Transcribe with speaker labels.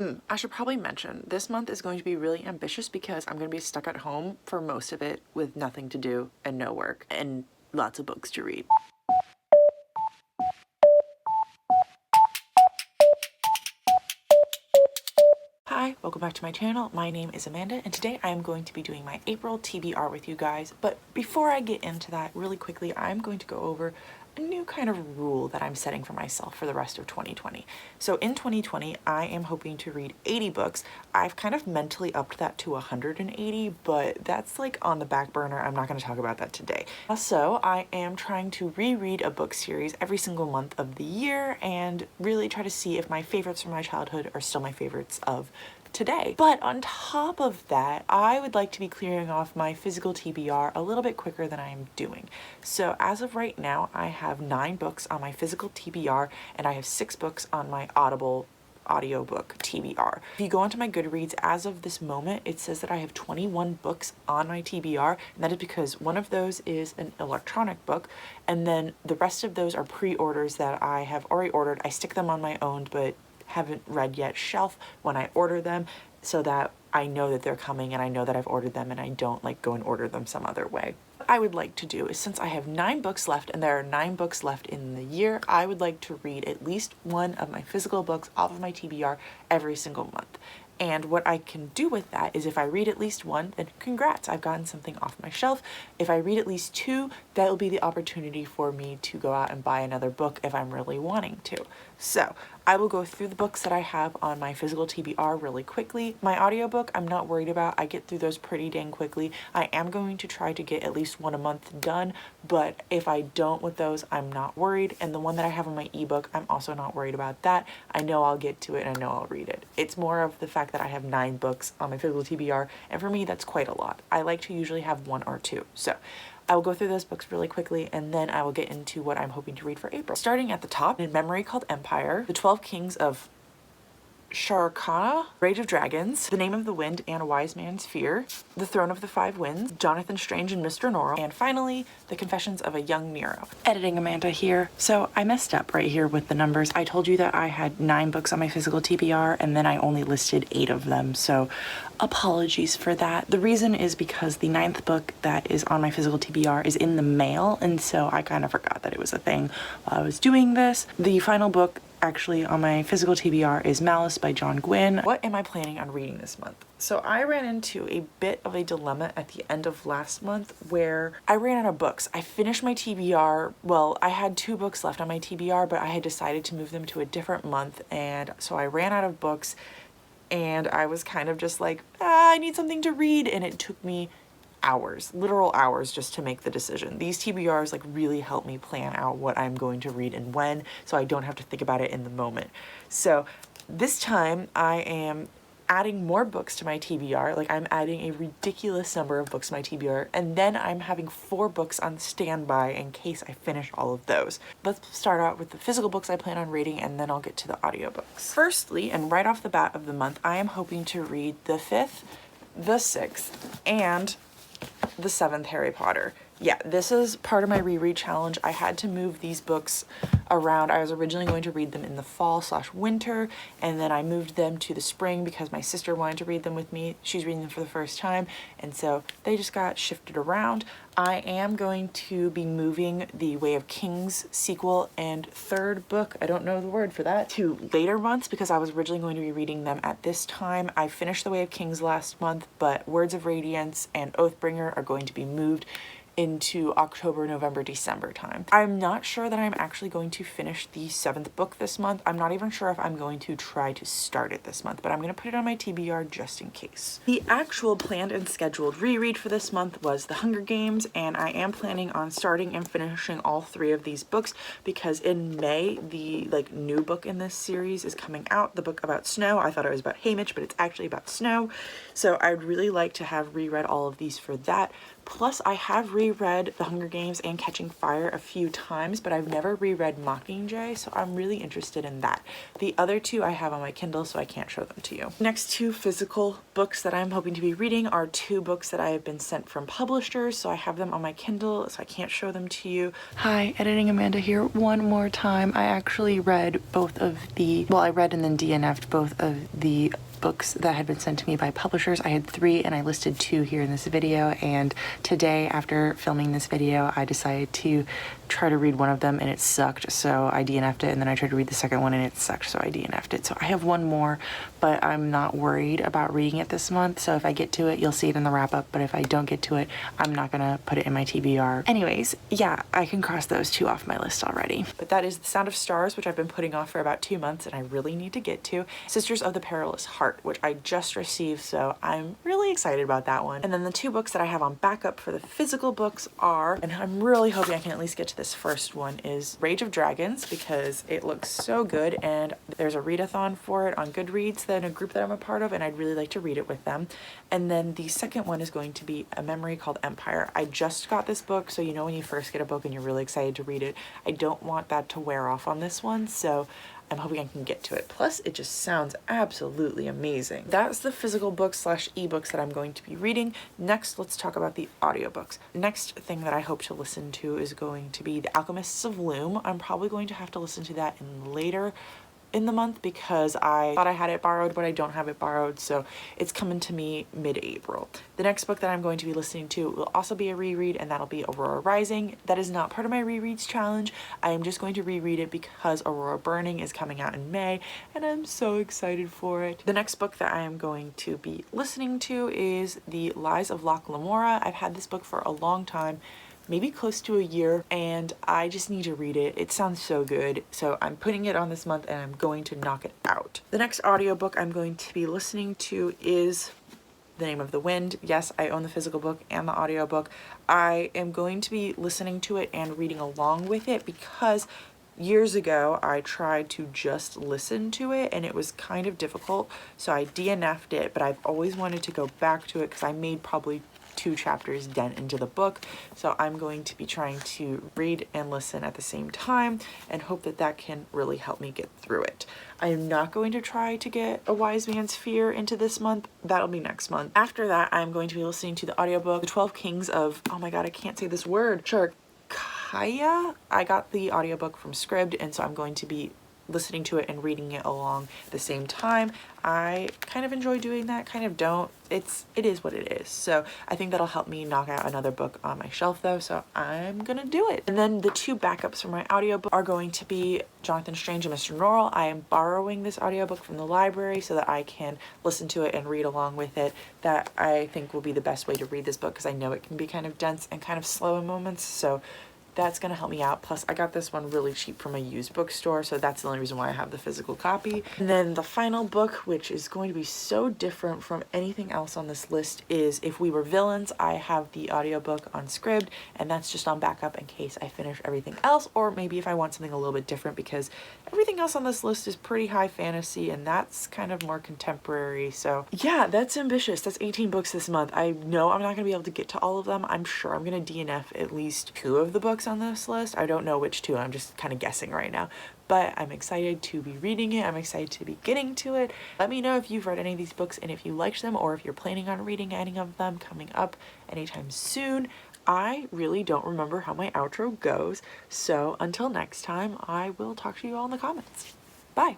Speaker 1: I should probably mention this month is going to be really ambitious because I'm going to be stuck at home for most of it with nothing to do and no work and lots of books to read. Hi, welcome back to my channel. My name is Amanda and today I am going to be doing my April TBR with you guys. But before I get into that really quickly, I'm going to go over a new kind of rule that I'm setting for myself for the rest of 2020. So in 2020, I am hoping to read 80 books. I've kind of mentally upped that to 180, but that's like on the back burner. I'm not going to talk about that today. Also, I am trying to reread a book series every single month of the year and really try to see if my favorites from my childhood are still my favorites of today. But on top of that, I would like to be clearing off my physical TBR a little bit quicker than I am doing. So as of right now, I have 9 books on my physical TBR and I have 6 books on my Audible audiobook TBR. If you go onto my Goodreads, as of this moment, it says that I have 21 books on my TBR, and that is because one of those is an electronic book, and then the rest of those are pre-orders that I have already ordered. I stick them on my own, but haven't read yet shelf when I order them so that I know that they're coming and I know that I've ordered them and I don't like go and order them some other way. What I would like to do is, since I have 9 books left and there are 9 books left in the year, I would like to read at least one of my physical books off of my TBR every single month. And what I can do with that is if I read at least one, then congrats, I've gotten something off my shelf. If I read at least 2, that will be the opportunity for me to go out and buy another book if I'm really wanting to. So I will go through the books that I have on my physical TBR really quickly. My audiobook, I'm not worried about. I get through those pretty dang quickly. I am going to try to get at least one a month done, but if I don't with those, I'm not worried. And the one that I have on my ebook, I'm also not worried about that. I know I'll get to it and I know I'll read it. It's more of the fact that I have 9 books on my physical TBR, and for me, that's quite a lot. I like to usually have 1 or 2. So I will go through those books really quickly and then I will get into what I'm hoping to read for April. Starting at the top, In Memory Called Empire, The 12 Kings of Sharkana, Rage of Dragons, The Name of the Wind and a Wise Man's Fear, The Throne of the Five Winds, Jonathan Strange and Mr. Norrell, and finally, The Confessions of a Young Nero. Editing Amanda here. So I messed up right here with the numbers. I told you that I had 9 books on my physical TBR and then I only listed 8 of them, so apologies for that. The reason is because the 9th book that is on my physical TBR is in the mail, and so I kind of forgot that it was a thing while I was doing this. The final book actually on my physical TBR is Malice by John Gwynne. What am I planning on reading this month? So I ran into a bit of a dilemma at the end of last month where I ran out of books. I finished my TBR, well, I had 2 books left on my TBR, but I had decided to move them to a different month, and so I ran out of books and I was kind of just like, I need something to read, and it took me hours, literal hours, just to make the decision. These TBRs like really help me plan out what I'm going to read and when, so I don't have to think about it in the moment. So this time I am adding more books to my TBR. Like, I'm adding a ridiculous number of books to my TBR, and then I'm having 4 books on standby in case I finish all of those. Let's start out with the physical books I plan on reading, and then I'll get to the audiobooks. Firstly, and right off the bat of the month, I am hoping to read the 5th, the 6th, and the 7th Harry Potter. Yeah, this is part of my reread challenge. I had to move these books around. I was originally going to read them in the fall/winter, and then I moved them to the spring because my sister wanted to read them with me. She's reading them for the first time, and so they just got shifted around. I am going to be moving the Way of Kings sequel and 3rd book, I don't know the word for that, to later months because I was originally going to be reading them at this time. I finished the Way of Kings last month, but Words of Radiance and Oathbringer are going to be moved into October, November, December time. I'm not sure that I'm actually going to finish the 7th book this month. I'm not even sure if I'm going to try to start it this month, but I'm going to put it on my TBR just in case. The actual planned and scheduled reread for this month was The Hunger Games, and I am planning on starting and finishing all 3 of these books because in May, the new book in this series is coming out, the book about snow. I thought it was about Haymitch, but it's actually about snow. So I'd really like to have reread all of these for that. Plus, I have reread The Hunger Games and Catching Fire a few times, but I've never reread Mockingjay, so I'm really interested in that. The other two I have on my Kindle, so I can't show them to you. Next two physical books that I'm hoping to be reading are two books that I have been sent from publishers, so I have them on my Kindle, so I can't show them to you. Hi, Editing Amanda here one more time. I actually read both of the, well, I read and then DNF'd both of the books that had been sent to me by publishers. I had 3 and I listed 2 here in this video, and today after filming this video I decided to try to read one of them and it sucked, so I DNF'd it, and then I tried to read the second one and it sucked, so I DNF'd it. So I have one more, but I'm not worried about reading it this month, so if I get to it you'll see it in the wrap up, but if I don't get to it I'm not gonna put it in my TBR. Anyways, yeah, I can cross those 2 off my list already. But that is The Sound of Stars, which I've been putting off for about 2 months and I really need to get to. Sisters of the Perilous Heart, which I just received, so I'm really excited about that one. And then the 2 books that I have on backup for the physical books are, and I'm really hoping I can at least get to this first one, is Rage of Dragons, because it looks so good and there's a readathon for it on Goodreads, then a group that I'm a part of, and I'd really like to read it with them. And then the second one is going to be A Memory Called Empire. I just got this book, so you know when you first get a book and you're really excited to read it, I don't want that to wear off on this one, so I'm hoping I can get to it. Plus, it just sounds absolutely amazing. That's the physical books / ebooks that I'm going to be reading. Next, let's talk about the audiobooks. Next thing that I hope to listen to is going to be The Alchemists of Loom. I'm probably going to have to listen to that later in the month because I thought I had it borrowed, but I don't have it borrowed, so it's coming to me mid-April. The next book that I'm going to be listening to will also be a reread, and that'll be Aurora Rising. That is not part of my rereads challenge. I am just going to reread it because Aurora Burning is coming out in May, and I'm so excited for it. The next book that I am going to be listening to is The Lies of Locke Lamora. I've had this book for a long time, maybe close to a year, and I just need to read it. It sounds so good, so I'm putting it on this month and I'm going to knock it out. The next audiobook I'm going to be listening to is The Name of the Wind. Yes, I own the physical book and the audiobook. I am going to be listening to it and reading along with it because years ago I tried to just listen to it and it was kind of difficult, so I DNF'd it, but I've always wanted to go back to it because I made probably 2 chapters dent into the book, so I'm going to be trying to read and listen at the same time and hope that that can really help me get through it. I am not going to try to get A Wise Man's Fear into this month. That'll be next month. After that, I'm going to be listening to the audiobook The 12 Kings of, oh my god, I can't say this word, Kaya. I got the audiobook from Scribd, and so I'm going to be listening to it and reading it along at the same time. I kind of enjoy doing that, kind of don't. It is what it is. So I think that'll help me knock out another book on my shelf though, so I'm gonna do it. And then the 2 backups for my audiobook are going to be Jonathan Strange and Mr. Norrell. I am borrowing this audiobook from the library so that I can listen to it and read along with it. That I think will be the best way to read this book because I know it can be kind of dense and kind of slow in moments, so that's gonna help me out. Plus I got this one really cheap from a used bookstore, so that's the only reason why I have the physical copy. And then the final book, which is going to be so different from anything else on this list, is If We Were Villains. I have the audiobook on Scribd, and that's just on backup in case I finish everything else, or maybe if I want something a little bit different, because everything else on this list is pretty high fantasy and that's kind of more contemporary. So yeah, that's ambitious. That's 18 books this month. I know I'm not gonna be able to get to all of them. I'm sure I'm gonna DNF at least 2 of the books on this list. I don't know which 2, I'm just kind of guessing right now, but I'm excited to be reading it. I'm excited to be getting to it. Let me know if you've read any of these books and if you liked them, or if you're planning on reading any of them coming up anytime soon. I really don't remember how my outro goes, so until next time, I will talk to you all in the comments. Bye!